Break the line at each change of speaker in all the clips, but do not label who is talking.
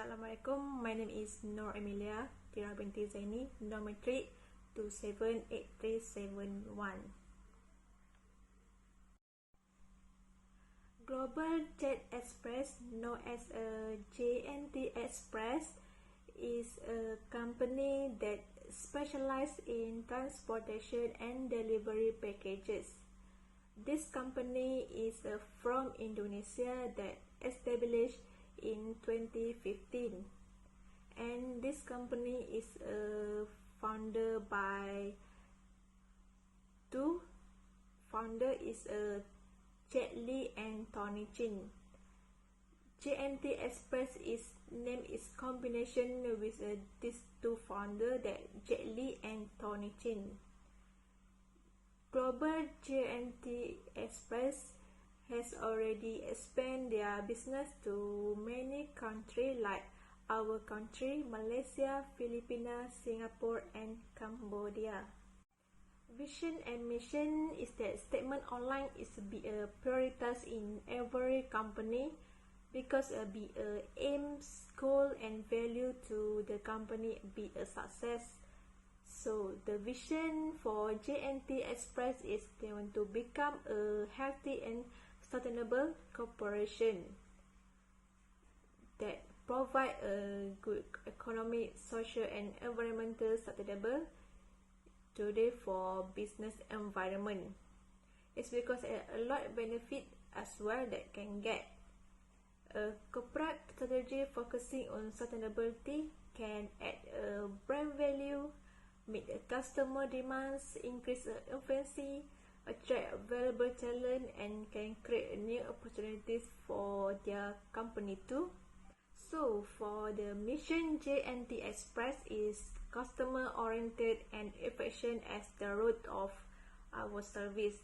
Assalamualaikum, my name is Nur Emilia Tira binti Zaini, Dormitory 278371. Global Jet Express, known as JNT Express, is a company that specializes in transportation and delivery packages. This company is from Indonesia that established in 2015, and this company is founded by two founder is Jet Li and Tony Chin. JNT Express is name is combination with these two founder, that Jet Li and Tony Chin. Global JNT Express has already expanded their business to many countries like our country, Malaysia, Philippines, Singapore, and Cambodia. Vision and mission is that statement online is be a prioritize in every company, because be a aims, goal, and value to the company be a success. So the vision for JNT Express is they want to become a healthy and sustainable corporation that provide a good economic, social, and environmental sustainable today for business environment. It's because a lot of benefit as well that can get. A corporate strategy focusing on sustainability can add a brand value, meet the customer demands, increase efficiency, attract valuable talent, and can create new opportunities for their company too. So for the mission, JNT Express is customer oriented and efficient as the root of our service.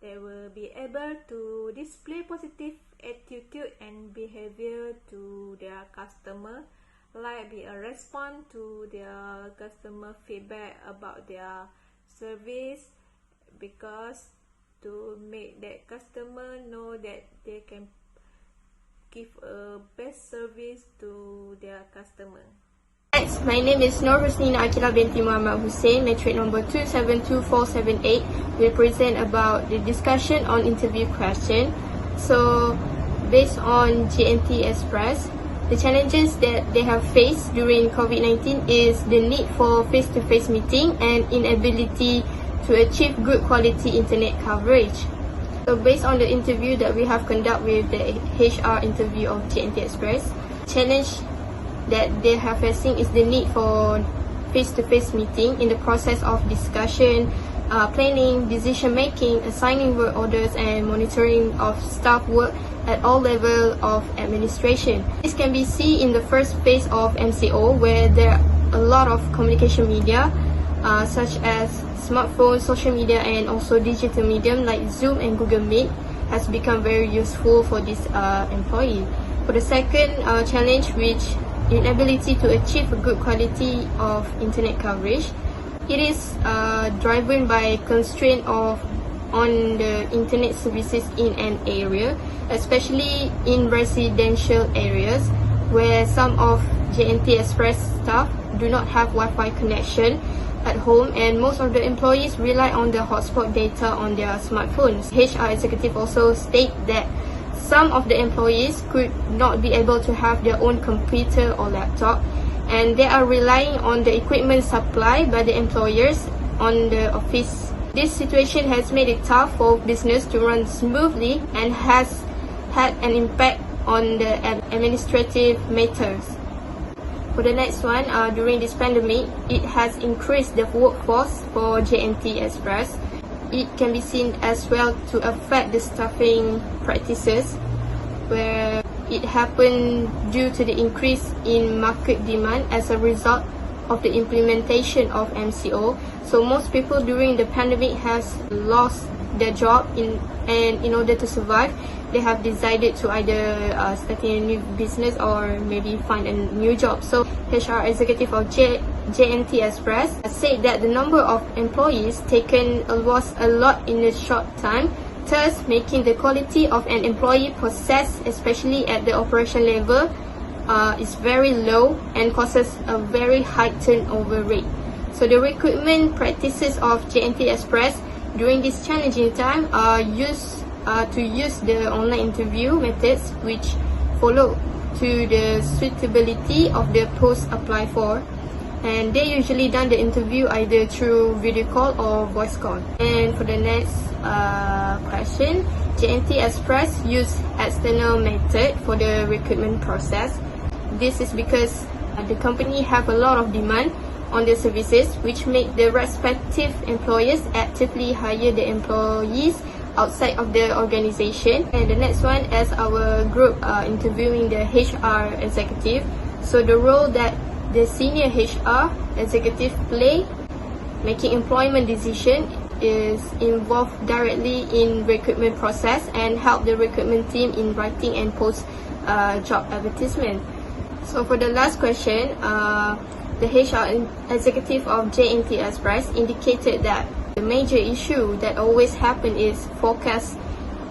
They will be able to display positive attitude and behavior to their customer, like be a response to their customer feedback about their service, because to make that customer know that they can give a best service to their customer.
Next, my name is Nur Husnina Akila binti Muhammad Hussein, matric number 272478. We present about the discussion on interview question. So, based on JNT Express, the challenges that they have faced during COVID-19 is the need for face-to-face meeting and inability to achieve good quality internet coverage. So based on the interview that we have conducted with the HR interview of JNT Express, challenge that they have facing is the need for face-to-face meeting in the process of discussion, planning, decision making, assigning work orders, and monitoring of staff work at all levels of administration. This can be seen in the first phase of MCO, where there are a lot of communication media such as smartphones, social media, and also digital medium like Zoom and Google Meet has become very useful for this employee. For the second challenge, which inability to achieve a good quality of internet coverage, it is driven by constraint on the internet services in an area, especially in residential areas where some of JNT Express staff do not have Wi-Fi connection at home, and most of the employees rely on the hotspot data on their smartphones. HR executive also state that some of the employees could not be able to have their own computer or laptop, and they are relying on the equipment supplied by the employers on the office. This situation has made it tough for business to run smoothly and has had an impact on the administrative matters. For the next one, during this pandemic, it has increased the workforce for JNT Express. It can be seen as well to affect the staffing practices, where it happened due to the increase in market demand as a result of the implementation of MCO. So most people during the pandemic has lost their job, and in order to survive, they have decided to either start a new business or maybe find a new job. So HR executive of JNT Express said that the number of employees taken was a lot in a short time, thus making the quality of an employee process, especially at the operation level, is very low and causes a very high turnover rate. So the recruitment practices of JNT Express during this challenging time are to use the online interview methods which follow to the suitability of the post applied for, and they usually done the interview either through video call or voice call. And for the next question, JNT Express use external method for the recruitment process. This is because the company have a lot of demand on their services, which make the respective employers actively hire the employees outside of the organization. And the next one is our group interviewing the HR executive. So the role that the senior HR executive play making employment decision is involved directly in recruitment process and help the recruitment team in writing and post job advertisement. So for the last question, the HR executive of JNT Express indicated that the major issue that always happen is forecast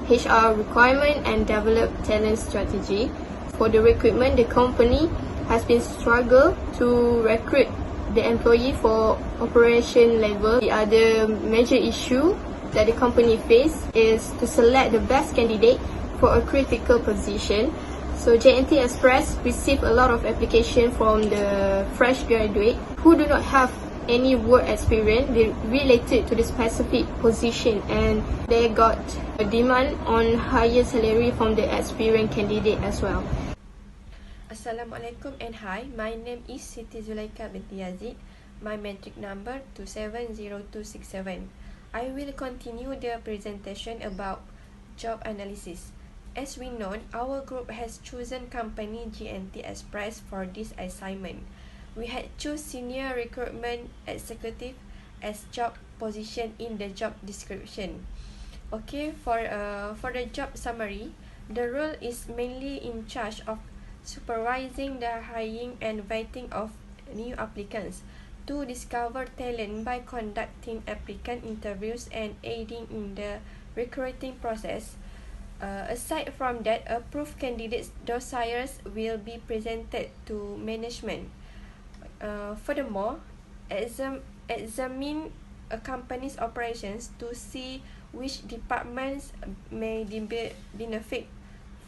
HR requirement and develop talent strategy. For the recruitment, the company has been struggle to recruit the employee for operation level. The other major issue that the company face is to select the best candidate for a critical position. So JNT Express received a lot of application from the fresh graduate who do not have any work experience related to the specific position, and they got a demand on higher salary from the experienced candidate as well.
Assalamualaikum and hi, my name is Siti Zulaika binti Yazid. My metric number 270267. I will continue the presentation about job analysis. As we know, our group has chosen company JNT Express for this assignment. We had choose senior recruitment executive as job position in the job description. Okay, for the job summary, the role is mainly in charge of supervising the hiring and vetting of new applicants, to discover talent by conducting applicant interviews and aiding in the recruiting process. Aside from that, approved candidates' dossiers will be presented to management. Furthermore, examine a company's operations to see which departments may benefit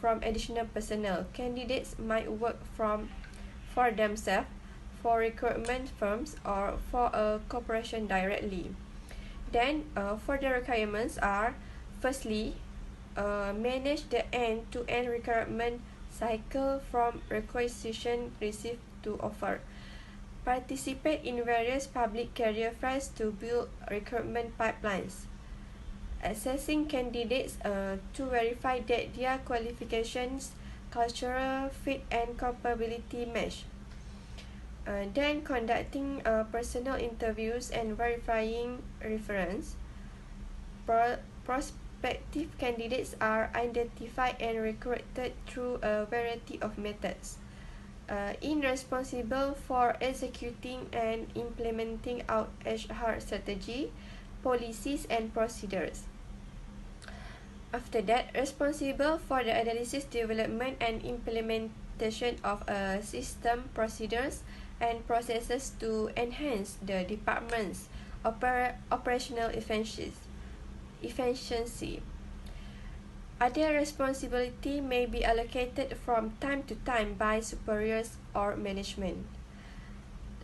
from additional personnel. Candidates might work for themselves, for recruitment firms, or for a corporation directly. Then, for the requirements are, firstly, manage the end-to-end recruitment cycle from requisition received to offer. Participate in various public career fairs to build recruitment pipelines. Assessing candidates to verify that their qualifications, cultural fit and capability match. Then conducting personal interviews and verifying reference. Prospective candidates are identified and recruited through a variety of methods. Responsible for executing and implementing out HR strategy, policies and procedures. After that, responsible for the analysis, development and implementation of system, procedures and processes to enhance the department's operational efficiency. Other responsibility may be allocated from time to time by superiors or management.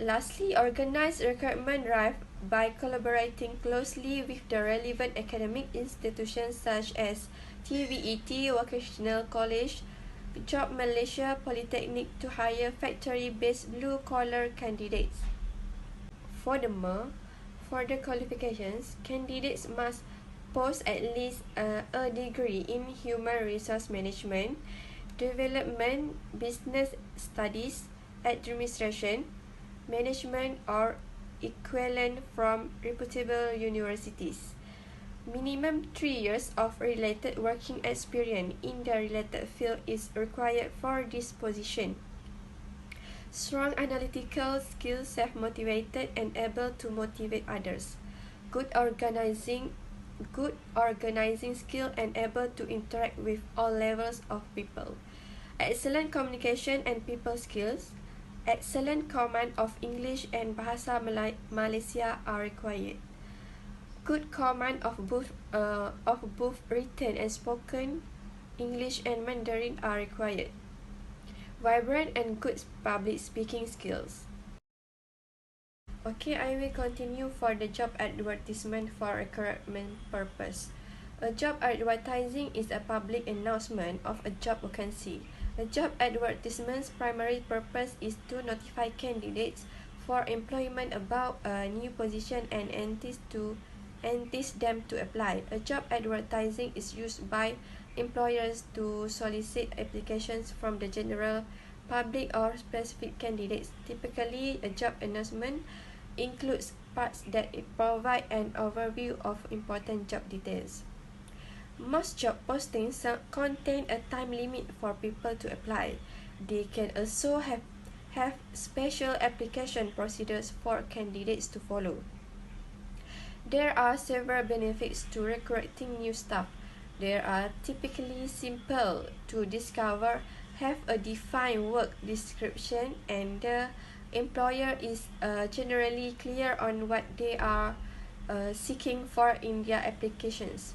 Lastly, organize recruitment drive by collaborating closely with the relevant academic institutions such as TVET, Vocational College, Job Malaysia, Polytechnic to hire factory-based blue-collar candidates. Furthermore, for the qualifications, candidates must possess at least a degree in human resource management, development, business studies, administration, management or equivalent from reputable universities. Minimum 3 years of related working experience in the related field is required for this position. Strong analytical skills, self-motivated and able to motivate others. Good organizing skill and able to interact with all levels of people. excellent communication and people skills, excellent command of English and Bahasa Malaysia are required. Good command of both written and spoken English and Mandarin are required. Vibrant and good public speaking skills. Okay, I will continue for the job advertisement for recruitment purpose. A job advertising is a public announcement of a job vacancy. A job advertisement's primary purpose is to notify candidates for employment about a new position and entice them to apply. A job advertising is used by employers to solicit applications from the general public or specific candidates. Typically, a job announcement includes parts that provide an overview of important job details. Most job postings contain a time limit for people to apply. They can also have special application procedures for candidates to follow. There are several benefits to recruiting new staff. They are typically simple to discover, have a defined work description, and the employer is generally clear on what they are seeking for in their applications.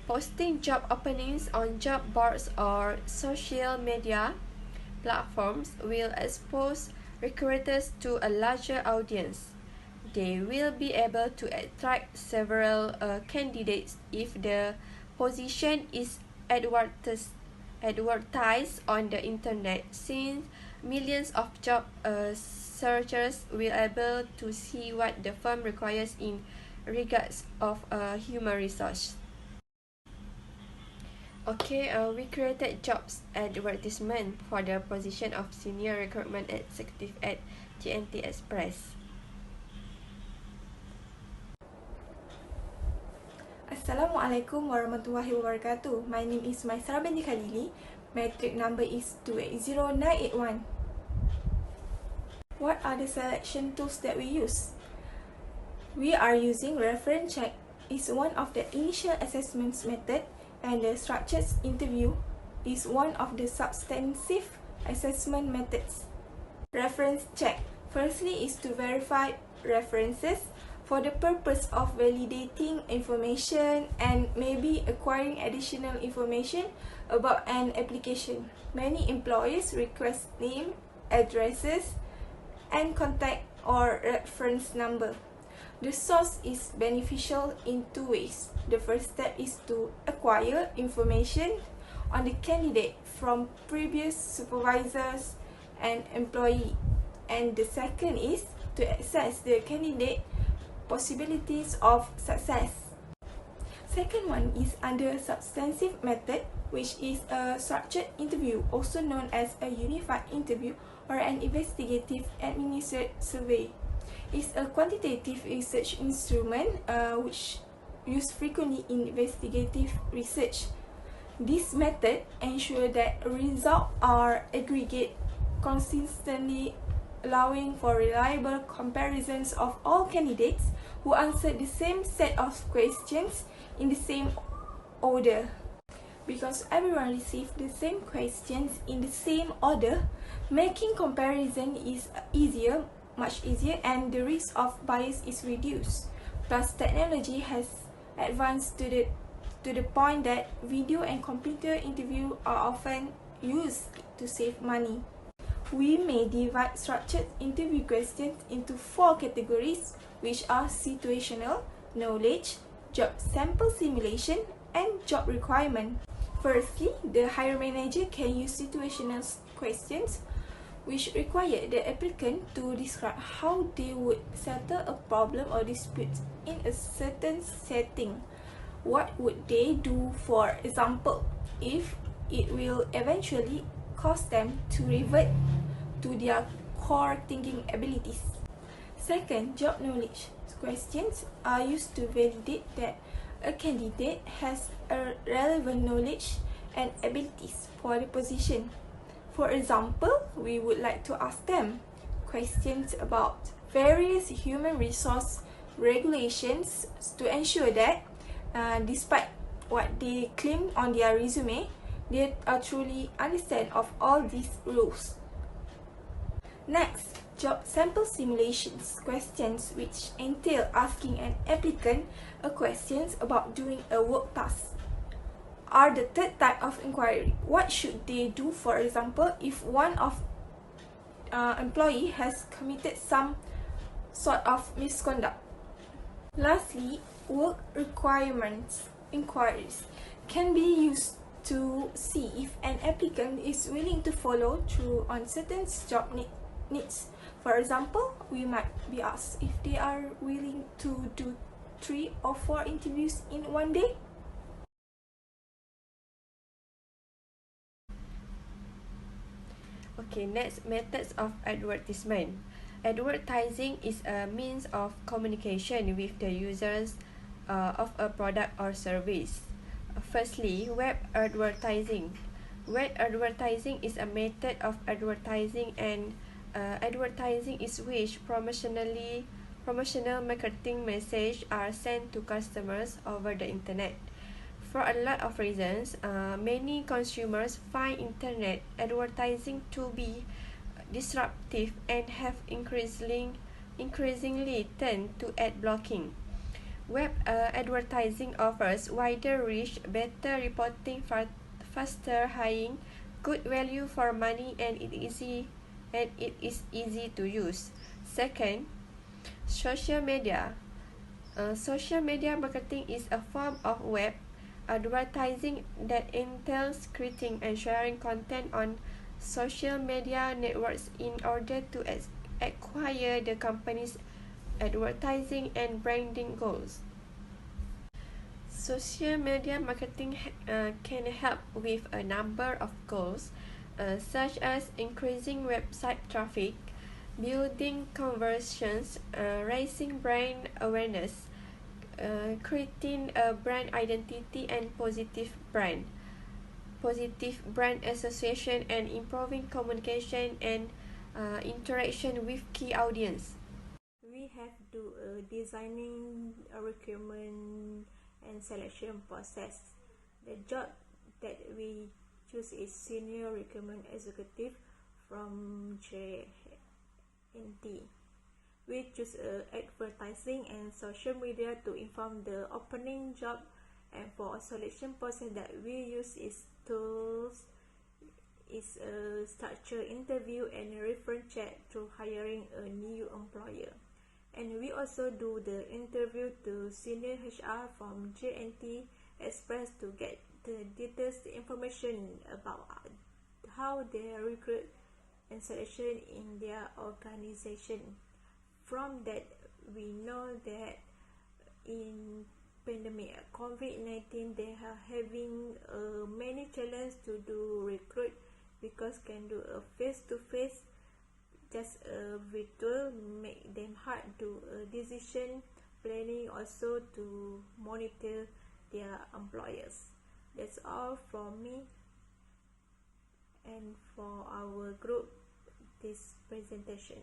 Posting job openings on job boards or social media platforms will expose recruiters to a larger audience. They will be able to attract several candidates if the position is advertised on the internet, since millions of job searchers will be able to see what the firm requires in regards of human resource. Okay, we created jobs advertisement for the position of senior recruitment executive at JNT EXPRESS.
Assalamualaikum warahmatullahi wabarakatuh. My name is Maisara binti Khalili. Matric number is 280981. What are the selection tools that we use? We are using reference check. Is one of the initial assessments method, and the structured interview is one of the substantive assessment methods. Reference check firstly is to verify references for the purpose of validating information and maybe acquiring additional information about an application. Many employers request name, addresses, and contact or reference number. The source is beneficial in two ways. The first step is to acquire information on the candidate from previous supervisors and employee, and the second is to assess the candidate possibilities of success. Second one is under substantive method, which is a structured interview, also known as a unified interview or an investigative administrative survey. It's a quantitative research instrument which used frequently in investigative research. This method ensures that results are aggregate consistently, allowing for reliable comparisons of all candidates who answered the same set of questions in the same order. Because everyone received the same questions in the same order, making comparison is much easier, and the risk of bias is reduced. Plus, technology has advanced to the point that video and computer interview are often used to save money. We may divide structured interview questions into 4 categories, which are situational, knowledge, job sample simulation, and job requirement. Firstly, the hiring manager can use situational questions, which require the applicant to describe how they would settle a problem or dispute in a certain setting. What would they do, for example, if it will eventually cause them to revert to their core thinking abilities. Second, job knowledge questions are used to validate that a candidate has a relevant knowledge and abilities for the position. For example, we would like to ask them questions about various human resource regulations to ensure that despite what they claim on their resume, they truly understand of all these rules. Next, job sample simulations, questions which entail asking an applicant a questions about doing a work task, are the third type of inquiry. What should they do, for example, if one of employee has committed some sort of misconduct. Lastly, work requirements inquiries can be used to see if an applicant is willing to follow through on certain job needs. For example, we might be asked if they are willing to do 3 or 4 interviews in one day.
Okay, next, methods of advertisement. Advertising is a means of communication with the users of a product or service. Firstly, web advertising. Web advertising is a method of advertising, and advertising is which promotional marketing messages are sent to customers over the internet. For a lot of reasons, many consumers find internet advertising to be disruptive and have increasingly turned to ad blocking. Web advertising offers wider reach, better reporting, faster hiring, good value for money, and it is easy to use. Second, social media. Social media marketing is a form of web advertising that entails creating and sharing content on social media networks in order to acquire the company's advertising and branding goals. Social media marketing can help with a number of goals, such as increasing website traffic, building conversions, raising brand awareness, creating a brand identity and positive brand association, and improving communication and interaction with key audience.
We have to designing a requirement and selection process. The job that we choose is senior recruitment executive from JNT. We choose advertising and social media to inform the opening job, and for a selection process that we use is tools is a structured interview and a reference check to hiring a new employer. And we also do the interview to senior HR from JNT EXPRESS to get the details information about how they recruit and selection in their organization. From that, we know that in pandemic COVID-19 they are having many challenges to do recruit, because can do a face-to-face, just a virtual make them hard to decision planning, also to monitor their employers. That's all from me and for our group this presentation.